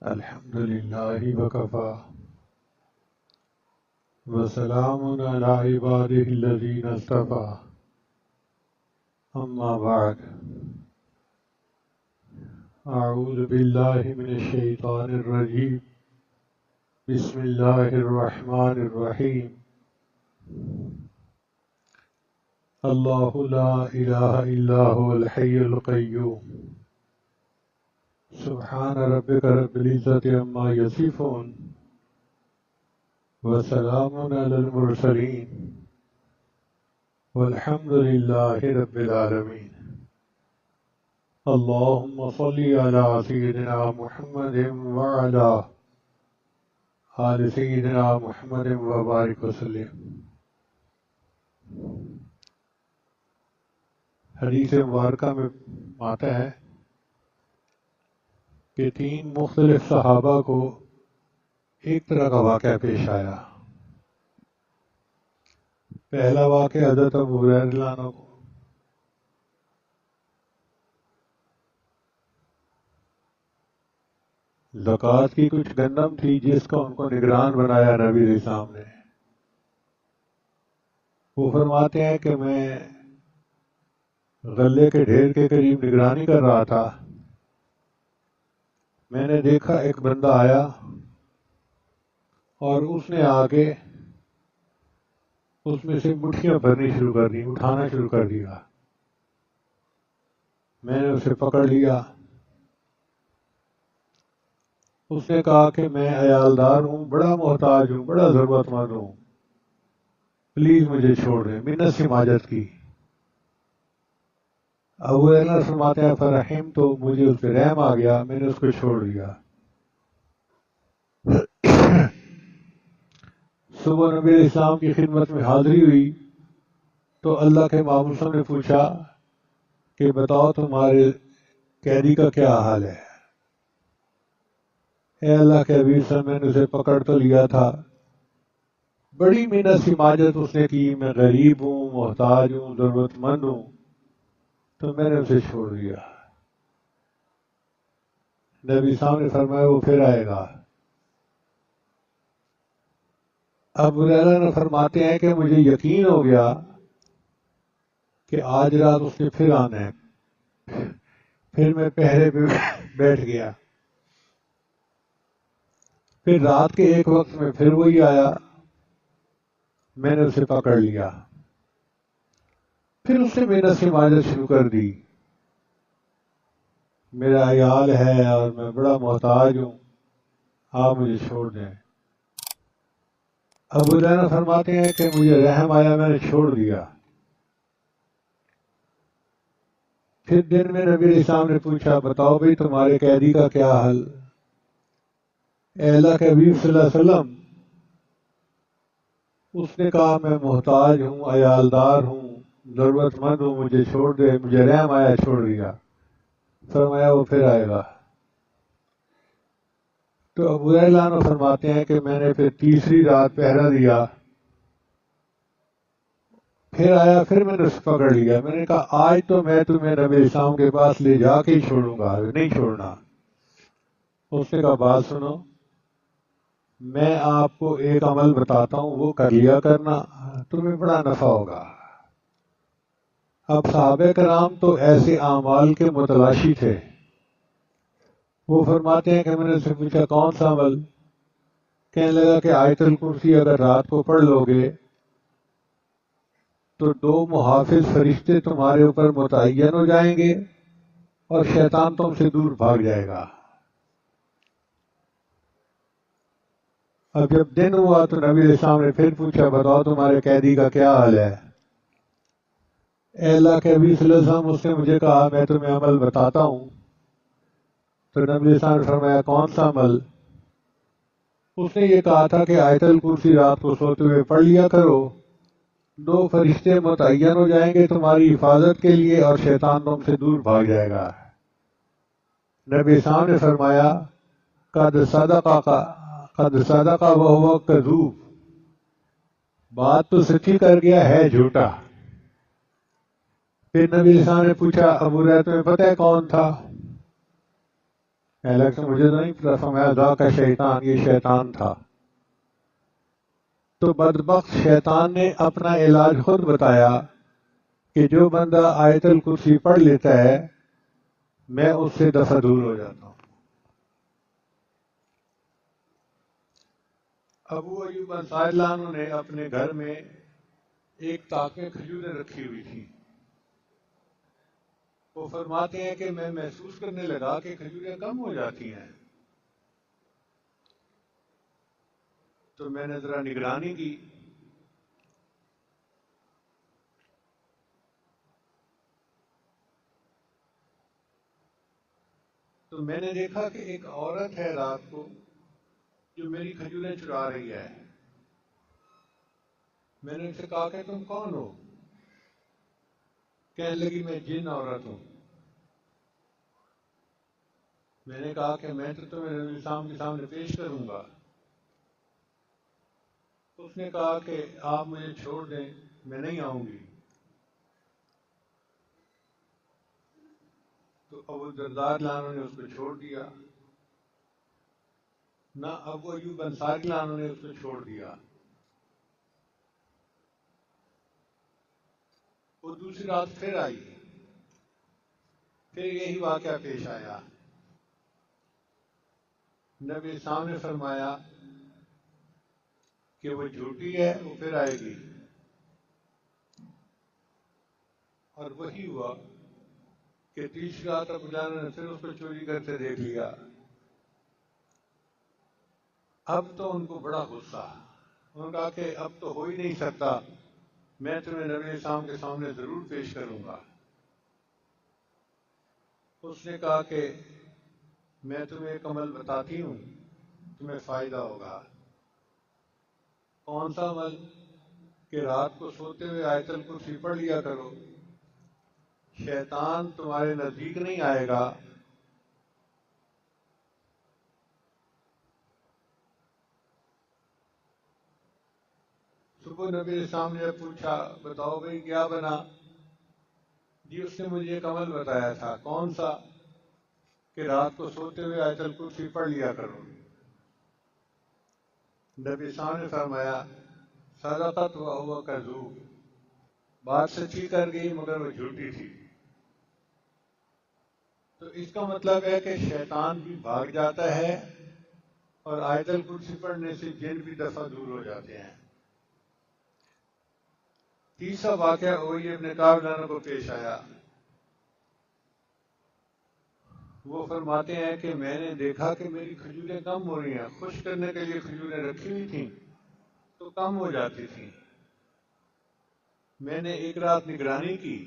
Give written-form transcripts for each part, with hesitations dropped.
الحمد لله وكفى وسلام على عباده الذين اصطفى أما بعد أعوذ بالله من الشيطان الرجيم بسم الله الرحمن الرحيم الله لا إله إلا هو الحي القيوم سبحان ربك رب العزة عما يصفون وسلام على المرسلين والحمد لله رب العالمين اللهم صل على سيدنا محمد وعلى آل سيدنا محمد وبارك وسلم. حدیث مبارکہ میں آتا ہے کہ 3 مختلف صحابہ کو ایک طرح کا واقعہ پیش آیا. پہلا واقعہ حضرت ابو ہریرہ رضی اللہ عنہ کو. زکوٰۃ کی کچھ گندم تھی جس کا ان کو نگران بنایا نبی علیہ السلام نے. وہ فرماتے ہیں کہ میں غلے کے ڈھیر کے قریب نگرانی کر رہا تھا. میں نے دیکھا ایک بندہ آیا اور اس نے آگے اس میں سے مٹھیاں بھرنی شروع کر دی، اٹھانا شروع کر دیا. میں نے اسے پکڑ لیا. اس نے کہا کہ میں عیالدار ہوں، بڑا محتاج ہوں، بڑا ضرورت مند ہوں، پلیز مجھے چھوڑ دیں. منت سماجت کی. ابو ہریرہ فرماتے ہیں فرحیم، تو مجھے اس پہ رحم آ گیا، میں نے اس کو چھوڑ دیا. صبح نبی علیہ السلام کی خدمت میں حاضری ہوئی تو اللہ کے محبوب صلی اللہ علیہ وسلم نے پوچھا کہ بتاؤ تمہارے قیدی کا کیا حال ہے. اے اللہ کے حبیب صلی اللہ علیہ وسلم، میں نے اسے پکڑ تو لیا تھا، بڑی محنت سماجت اس نے کی، میں غریب ہوں، محتاج ہوں، ضرورت مند ہوں، تو میں نے اسے چھوڑ دیا. نبی صاحب نے فرمایا وہ پھر آئے گا. ابو ہریرہ نے فرماتے ہیں کہ مجھے یقین ہو گیا کہ آج رات اس نے پھر آنا ہے. پھر میں پہرے پہ بیٹھ گیا. پھر رات کے ایک وقت میں پھر وہی آیا. میں نے اسے پکڑ لیا. پھر اس نے محنت سماجت شروع کر دی. میرا عیال ہے اور میں بڑا محتاج ہوں، آپ مجھے چھوڑ دیں. ابو ہریرہ فرماتے ہیں کہ مجھے رحم آیا، میں نے چھوڑ دیا. پھر دن میں نبی علیہ السلام نے پوچھا بتاؤ بھائی تمہارے قیدی کا کیا حل. اے اللہ کے حبیب صلی اللہ علیہ وسلم، اس نے کہا میں محتاج ہوں، عیالدار ہوں، ضرورت مند ہوں، مجھے چھوڑ دے. مجھے رحم آیا، چھوڑ دیا. فرمایا وہ پھر آئے گا. تو ابو ہریرہ فرماتے ہیں کہ میں نے پھر تیسری رات پہرا دیا. پھر آیا، پھر میں نے اسے پکڑ لیا. میں نے کہا آج تو میں تمہیں نبی علیہ السلام کے پاس لے جا کے ہی چھوڑوں گا، نہیں چھوڑنا. اس نے کہا بات سنو، میں آپ کو ایک عمل بتاتا ہوں، وہ کر لیا کرنا، تمہیں بڑا نفع ہوگا. اب صحابہ کرام تو ایسے اعمال کے متلاشی تھے. وہ فرماتے ہیں کہ میں نے اس سے پوچھا کون سا عمل. کہنے لگا کہ آیت الکرسی اگر رات کو پڑھ لو گے تو 2 محافظ فرشتے تمہارے اوپر متعین ہو جائیں گے اور شیطان تم سے دور بھاگ جائے گا. اب جب دن ہوا تو نبی علیہ السلام نے پھر پوچھا بتاؤ تمہارے قیدی کا کیا حال ہے. اے اللہ کے حبیب صلی اللہ علیہ وسلم، اس نے مجھے کہا میں تمہیں عمل بتاتا ہوں. تو نبی علیہ السلام نے فرمایا کون سا عمل. اس نے یہ کہا تھا کہ آیت الکرسی رات کو سوتے ہوئے پڑھ لیا کرو، 2 فرشتے متعین ہو جائیں گے تمہاری حفاظت کے لیے اور شیطان تم سے دور بھاگ جائے گا. نبی صاحب نے فرمایا قد صدق وهو کذوب، بات تو سچی کر گیا ہے جھوٹا. پھر نبی صاحب نے پوچھا ابو ہریرہ تمہیں پتہ ہے کون تھا. حالانکہ مجھے تو نہیں پتا، فرمایا ذا کا شیطان، یہ شیطان تھا۔ تو بدبخت شیطان نے اپنا علاج خود بتایا کہ جو بندہ آیت الکرسی پڑھ لیتا ہے میں اس سے دفعہ دور ہو جاتا ہوں۔ ابو ایوب انصاری اللہ عنہ نے اپنے گھر میں ایک طاق میں کھجوریں رکھی ہوئی تھی۔ وہ فرماتے ہیں کہ میں محسوس کرنے لگا کہ کھجوریں کم ہو جاتی ہیں، تو میں نے ذرا نگرانی کی، تو میں نے دیکھا کہ ایک عورت ہے رات کو جو میری کھجوریں چرا رہی ہے۔ میں نے ان سے کہا کہ تم کون ہو؟ کہنے لگی میں جن عورت ہوں۔ میں نے کہا کہ میں تو تمہیں نبی السلام کے سامنے پیش کروں گا۔ اس نے کہا کہ آپ مجھے چھوڑ دیں، میں نہیں آؤں گی۔ تو ابو الدرداء لانو نے اس کو چھوڑ دیا، نہ ابو ایوب انصاری لانو نے اس کو چھوڑ دیا۔ وہ دوسری رات پھر آئی، پھر یہی واقعہ پیش آیا۔ نبی السلام نے فرمایا کہ وہ جھوٹی ہے، وہ پھر آئے گی۔ اور وہی ہوا کہ تیسری رات ابو جان نے پھر اس کو چوری کرتے دیکھ لیا۔ اب تو ان کو بڑا غصہ، انہوں نے کہا کہ اب تو ہو ہی نہیں سکتا، میں تمہیں نبی السلام کے سامنے ضرور پیش کروں گا۔ اس نے کہا کہ میں تمہیں ایک عمل بتاتی ہوں، تمہیں فائدہ ہوگا۔ کون سا عمل؟ کہ رات کو سوتے ہوئے آیت الکرسی پڑھ لیا کرو، شیطان تمہارے نزدیک نہیں آئے گا۔ صبح نبی السلام نے پوچھا بتاؤ بھائی کیا بنا؟ جی اس نے مجھے ایک عمل بتایا تھا۔ کون سا؟ کہ رات کو سوتے ہوئے آیت الکرسی پڑھ لیا کرو۔ نبی السلام نے فرمایا صدقت و هو کذوب، بات سچی کر گئی مگر وہ جھوٹی تھی۔ تو اس کا مطلب ہے کہ شیطان بھی بھاگ جاتا ہے اور آیت الکرسی پڑھنے سے جن بھی دفعہ دور ہو جاتے ہیں۔ تیسرا واقعہ اوئی ابن کعب عنہ کو پیش آیا۔ وہ فرماتے ہیں کہ میں نے دیکھا کہ میری کھجوریں کم ہو رہی ہیں، خشک کرنے کے لیے کھجوریں رکھی ہوئی تھیں تو کم ہو جاتی تھیں۔ میں نے ایک رات نگرانی کی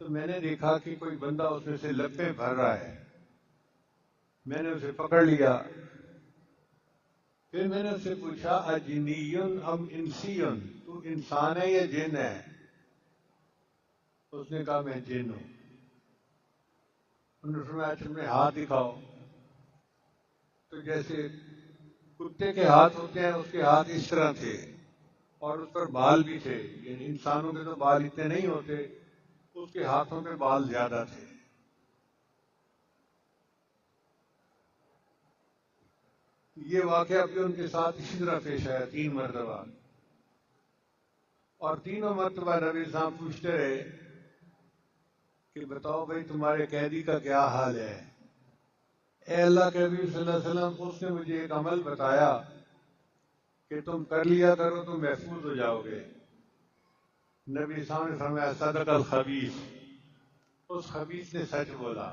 تو میں نے دیکھا کہ کوئی بندہ اس میں سے لپے بھر رہا ہے۔ میں نے اسے پکڑ لیا، پھر میں نے اسے پوچھا اجنیٌ ام انسیٌ، تو انسان ہے یا جن ہے؟ اس نے کہا میں جن ہوں۔ انہوں نے فرمایا تمہیں ہاتھ دکھاؤ۔ تو جیسے کتے کے ہاتھ ہوتے ہیں اس کے ہاتھ اس طرح تھے اور اس پر بال بھی تھے، یعنی انسانوں کے تو بال اتنے نہیں ہوتے، اس کے ہاتھوں پہ بال زیادہ تھے۔ یہ واقعہ بھی ان کے ساتھ اسی طرح پیش آیا 3 مرتبہ، اور تینوں مرتبہ نبی صاحب پوچھتے رہے کہ بتاؤ بھائی تمہارے قیدی کا کیا حال ہے؟ اے اللہ کے نبی صلی اللہ علیہ وسلم، اس نے مجھے ایک عمل بتایا کہ تم کر لیا کرو تو محفوظ ہو جاؤ گے۔ نبی صاحب نے فرمایا صدق الخبیث، اس خبیث نے سچ بولا۔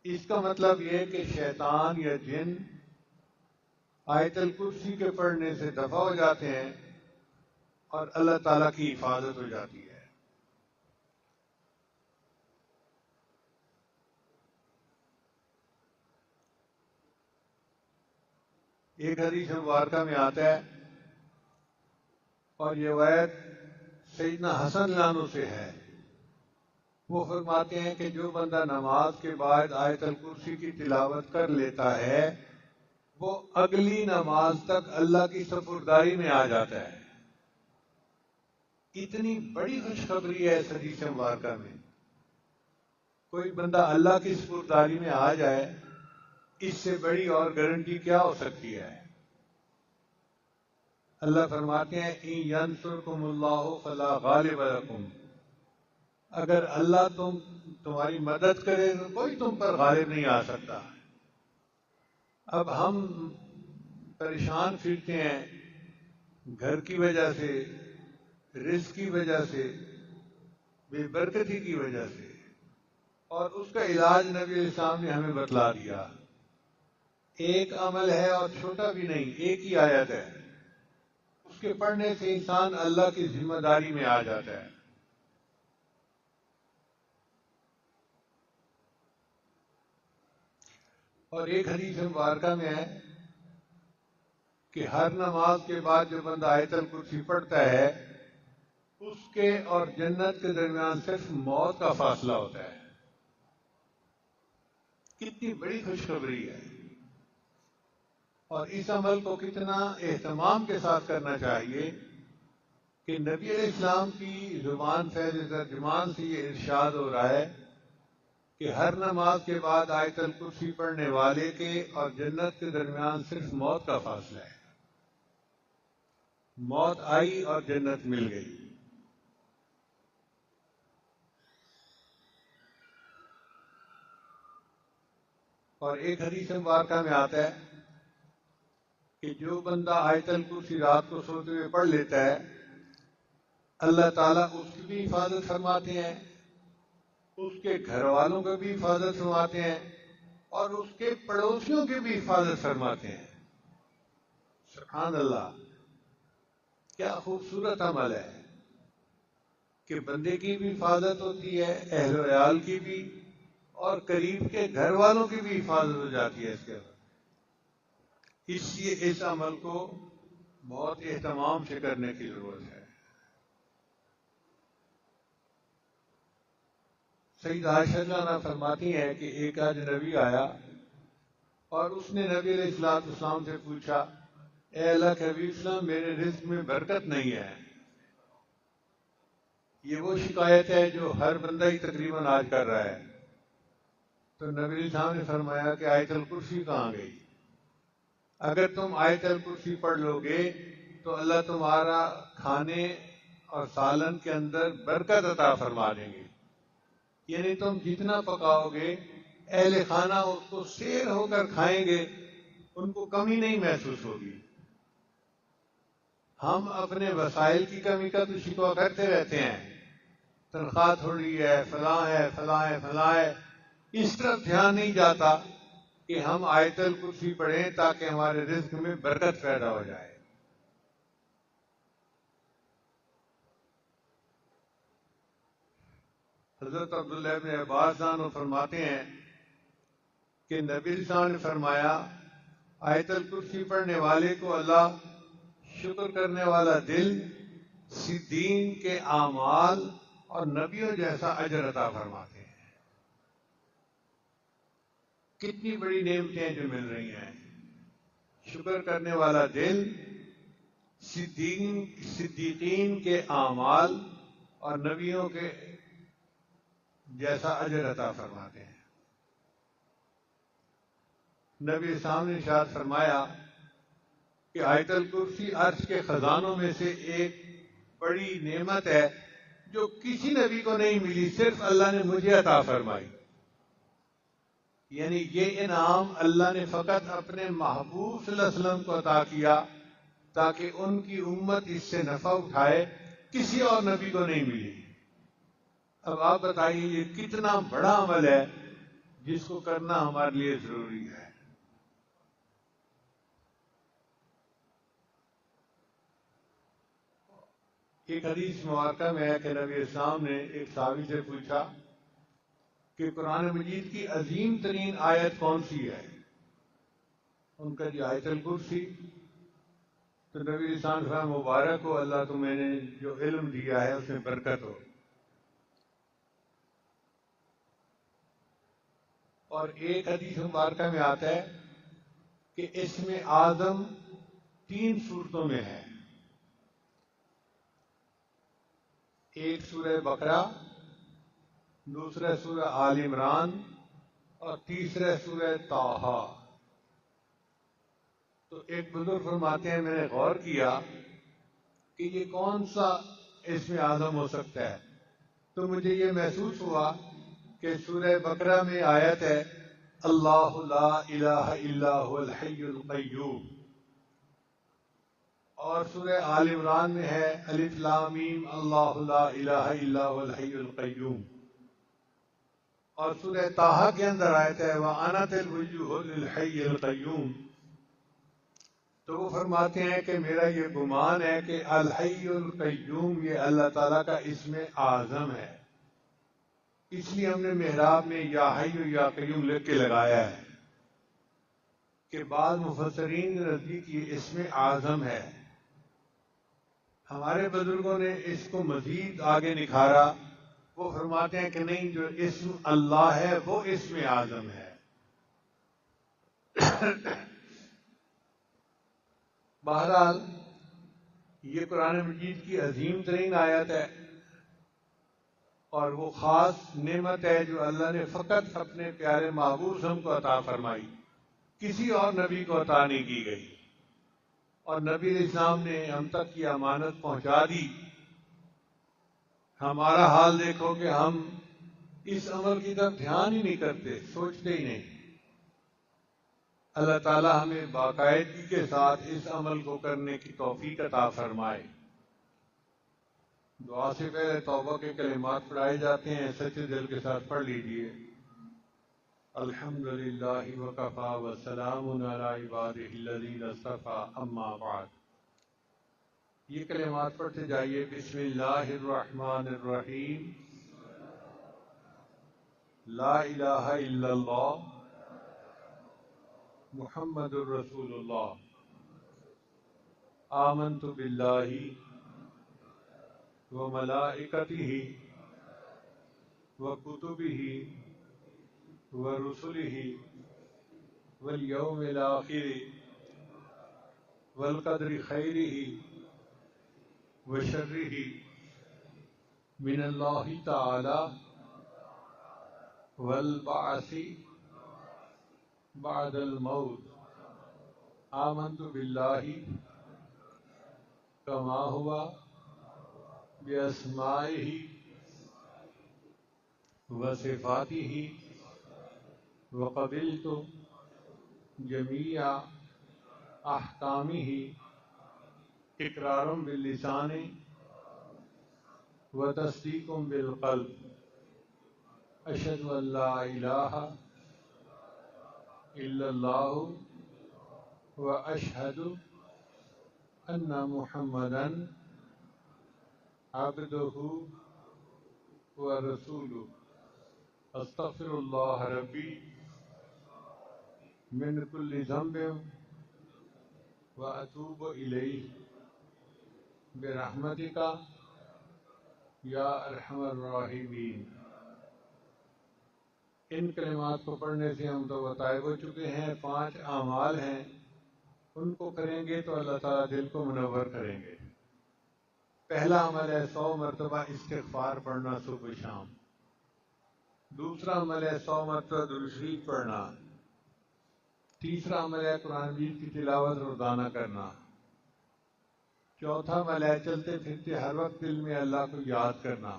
اس کا مطلب یہ کہ شیطان یا جن آیت الکرسی کے پڑھنے سے دفع ہو جاتے ہیں اور اللہ تعالیٰ کی حفاظت ہو جاتی ہے۔ ایک حدیث مبارکہ میں آتا ہے اور یہ روایت سیدنا حسن لانو سے ہے، وہ فرماتے ہیں کہ جو بندہ نماز کے بعد آیت الکرسی کی تلاوت کر لیتا ہے وہ اگلی نماز تک اللہ کی سپرداری میں آ جاتا ہے۔ اتنی بڑی خوشخبری ہے اس حدیث مبارکہ میں۔ کوئی بندہ اللہ کی سپرداری میں آ جائے، اس سے بڑی اور گارنٹی کیا ہو سکتی ہے؟ اللہ فرماتے ہیں ان ینصرکم اللہ فلا غالب لکم، اگر اللہ تمہاری مدد کرے تو کوئی تم پر غالب نہیں آ سکتا۔ اب ہم پریشان پھرتے ہیں گھر کی وجہ سے، رزق کی وجہ سے، بے برکتی کی وجہ سے، اور اس کا علاج نبی علیہ السلام نے ہمیں بتلا دیا۔ ایک عمل ہے اور چھوٹا بھی نہیں، ایک ہی آیت ہے، اس کے پڑھنے سے انسان اللہ کی ذمہ داری میں آ جاتا ہے۔ اور ایک حدیث مبارکہ میں ہے کہ ہر نماز کے بعد جو بندہ آیت الکرسی پڑھتا ہے، اس کے اور جنت کے درمیان صرف موت کا فاصلہ ہوتا ہے۔ کتنی بڑی خوشخبری ہے، اور اس عمل کو کتنا اہتمام کے ساتھ کرنا چاہیے کہ نبی علیہ السلام کی زبان فیض ترجمان سے یہ ارشاد ہو رہا ہے کہ ہر نماز کے بعد آیت الکرسی پڑھنے والے کے اور جنت کے درمیان صرف موت کا فاصلہ ہے۔ موت آئی اور جنت مل گئی۔ اور ایک حدیث مبارکہ میں آتا ہے کہ جو بندہ آیت الکرسی رات کو سوتے ہوئے پڑھ لیتا ہے، اللہ تعالیٰ اس کی بھی حفاظت فرماتے ہیں، اس کے گھر والوں کو بھی حفاظت فرماتے ہیں، اور اس کے پڑوسیوں کی بھی حفاظت فرماتے ہیں۔ سبحان اللہ، کیا خوبصورت عمل ہے کہ بندے کی بھی حفاظت ہوتی ہے، اہل و عیال کی بھی، اور قریب کے گھر والوں کی بھی حفاظت ہو جاتی ہے اس کے بعد۔ اس لیے اس عمل کو بہت اہتمام سے کرنے کی ضرورت ہے۔ سید عائشہ جانہ فرماتی ہیں کہ ایک اجنبی آیا اور اس نے نبی علیہ السلام سے پوچھا، اے اللہ کے حبیب السلام، میرے رزق میں برکت نہیں ہے۔ یہ وہ شکایت ہے جو ہر بندہ ہی تقریباً آج کر رہا ہے۔ تو نبی علیہ السلام نے فرمایا کہ آیت الکرسی کہاں گئی؟ اگر تم آیت الکرسی پڑھ لو گے تو اللہ تمہارا کھانے اور سالن کے اندر برکت عطا فرما دیں گے، یعنی تم جتنا پکاؤ گے اہل خانہ اس کو سیر ہو کر کھائیں گے، ان کو کمی نہیں محسوس ہوگی۔ ہم اپنے وسائل کی کمی کا تو شکوہ کرتے رہتے ہیں، تنخواہ تھوڑی ہے، فلاں ہے، فلاں ہے، فلاں ہے، اس طرف دھیان نہیں جاتا کہ ہم آیت الکرسی پڑھیں تاکہ ہمارے رزق میں برکت پیدا ہو جائے۔ حضرت عبداللہ ابن عباس عنہ فرماتے ہیں کہ نبی علیہ السلام نے فرمایا، آیت الکرسی پڑھنے والے کو اللہ شکر کرنے والا دل، صدیقین کے اعمال اور نبیوں جیسا اجر عطا فرماتے ہیں۔ کتنی بڑی نعمتیں جو مل رہی ہیں۔ شکر کرنے والا دل، صدیقین کے اعمال اور نبیوں کے جیسا اجر عطا فرماتے ہیں۔ نبی اسلام نے ارشاد فرمایا کہ آیت الکرسی عرش کے خزانوں میں سے ایک بڑی نعمت ہے جو کسی نبی کو نہیں ملی، صرف اللہ نے مجھے عطا فرمائی۔ یعنی یہ انعام اللہ نے فقط اپنے محبوب صلی اللہ علیہ وسلم کو عطا کیا تاکہ ان کی امت اس سے نفع اٹھائے، کسی اور نبی کو نہیں ملی۔ اب آپ بتائیے یہ کتنا بڑا عمل ہے جس کو کرنا ہمارے لیے ضروری ہے۔ ایک حدیث مبارکہ میں ہے کہ نبی اسلام نے ایک صحابی سے پوچھا کہ قرآن مجید کی عظیم ترین آیت کون سی ہے؟ ان کا جو آیت الکرسی۔ تو نبی اسلام نے فرمایا، مبارک ہو اللہ تمہیں نے جو علم دیا ہے اس میں برکت ہو۔ اور ایک حدیث مبارکہ میں آتا ہے کہ اس میں اعظم 3 صورتوں میں ہے، ایک سورہ بقرہ، دوسرا سورہ آل عمران اور تیسرا سورہ طٰہٰ۔ تو ایک بزرگ فرماتے ہیں میں نے غور کیا کہ یہ کون سا اسم اعظم ہو سکتا ہے، تو مجھے یہ محسوس ہوا کہ سورہ بقرہ میں آیت ہے اللہ لا الہ الا هو الحی القیوم، اور سورہ آل عمران میں ہے الف لام میم اللہ لا الہ الا هو الحی القیوم، اور سورہ طٰہٰ کے اندر آیت ہے وَأَنَتِ الْوُجُوهُ لِلْحَيِّ الْقَيُّومِ۔ تو وہ فرماتے ہیں کہ میرا یہ گمان ہے کہ الحی القیوم یہ اللہ تعالیٰ کا اسم اعظم ہے، اس لیے ہم نے محراب میں یا حی یا قیوم لکھ کے لگایا ہے کہ بعض مفسرین کے نزدیک یہ اسم اعظم ہے۔ ہمارے بزرگوں نے اس کو مزید آگے نکھارا، وہ فرماتے ہیں کہ نہیں، جو اسم اللہ ہے وہ اسم اعظم ہے۔ بہرحال یہ قرآن مجید کی عظیم ترین آیت ہے، اور وہ خاص نعمت ہے جو اللہ نے فقط اپنے پیارے محبوب ہم کو عطا فرمائی، کسی اور نبی کو عطا نہیں کی گئی، اور نبی علیہ السلام نے ہم تک یہ امانت پہنچا دی۔ ہمارا حال دیکھو کہ ہم اس عمل کی طرف دھیان ہی نہیں کرتے، سوچتے ہی نہیں۔ اللہ تعالی ہمیں باقاعدگی کے ساتھ اس عمل کو کرنے کی توفیق عطا فرمائے۔ دعا سے پہلے توبہ کے کلمات پڑھائے جاتے ہیں، سچے دل کے ساتھ پڑھ لیجئے۔ الحمدللہ وکفی وسلام علی عبادہ الذین اصطفی، اما بعد۔ یہ کلمات پڑھتے جائیے۔ بسم اللہ الرحمن الرحیم، لا الہ الا اللہ محمد الرسول اللہ، آمنت باللہ وملائکتہ وکتبہ ورسلہ والیوم الآخر والقدر خیرہ وشرہ من اللہ تعالی والبعث بعد الموت، آمنت باللہ کما ہوا باسمائہ وصفاتہ وقبلت جمیع احکامہ اقرار باللسان وتصدیق بالقلب، اشہد ان لا الہ الا اللہ واشہد ان محمدا عبدہ ورسولہ، استغفر اللہ ربی من کل ذنب واتوب الیہ برحمتک یا ارحم الراحمین۔ ان کلمات کو پڑھنے سے ہم تو بتائے ہو چکے ہیں، 5 اعمال ہیں، ان کو کریں گے تو اللہ تعالیٰ دل کو منور کریں گے۔ پہلا عمل ہے 100 مرتبہ استغفار پڑھنا صبح شام۔ دوسرا عمل ہے 100 مرتبہ درود شریف پڑھنا۔ تیسرا عمل ہے قرآن مجید کی تلاوت روزانہ کرنا۔ چوتھا عمل ہے چلتے پھرتے ہر وقت دل میں اللہ کو یاد کرنا۔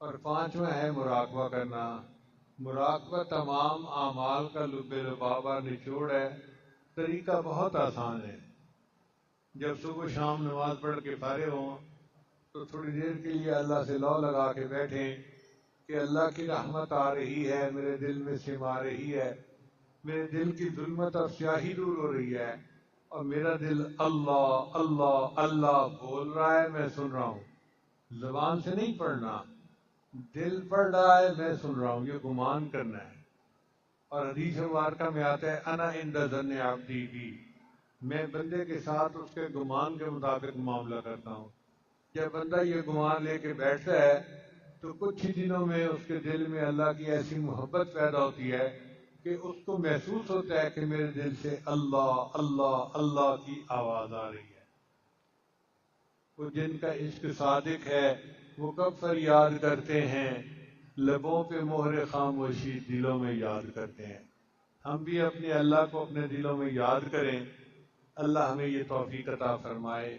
اور 5واں ہے مراقبہ کرنا۔ مراقبہ تمام اعمال کا لب لباب اور نچوڑ ہے۔ طریقہ بہت آسان ہے۔ جب صبح شام نماز پڑھ کے فارغ ہوں تو تھوڑی دیر کے لیے اللہ سے لو لگا کے بیٹھیں کہ اللہ کی رحمت آ رہی ہے، میرے دل میں سما رہی ہے، میرے دل کی ظلمت اور سیاہی دور ہو رہی ہے، اور میرا دل اللہ اللہ اللہ بول رہا ہے، میں سن رہا ہوں۔ زبان سے نہیں پڑھنا، دل پڑھ رہا ہے، میں سن رہا ہوں، یہ گمان کرنا ہے۔ اور حدیث مبارکہ میں آتا ہے انا عند ظن عبدی بی، میں بندے کے ساتھ اس کے گمان کے مطابق معاملہ کرتا ہوں۔ جب بندہ یہ گمان لے کے بیٹھتا ہے تو کچھ ہی دنوں میں اس کے دل میں اللہ کی ایسی محبت پیدا ہوتی ہے کہ اس کو محسوس ہوتا ہے کہ میرے دل سے اللہ اللہ اللہ کی آواز آ رہی ہے۔ وہ جن کا عشق صادق ہے وہ کب فریاد کرتے ہیں لبوں پہ مہر خاموشی، دلوں میں یاد کرتے ہیں۔ ہم بھی اپنے اللہ کو اپنے دلوں میں یاد کریں۔ اللہ ہمیں یہ توفیق عطا فرمائے۔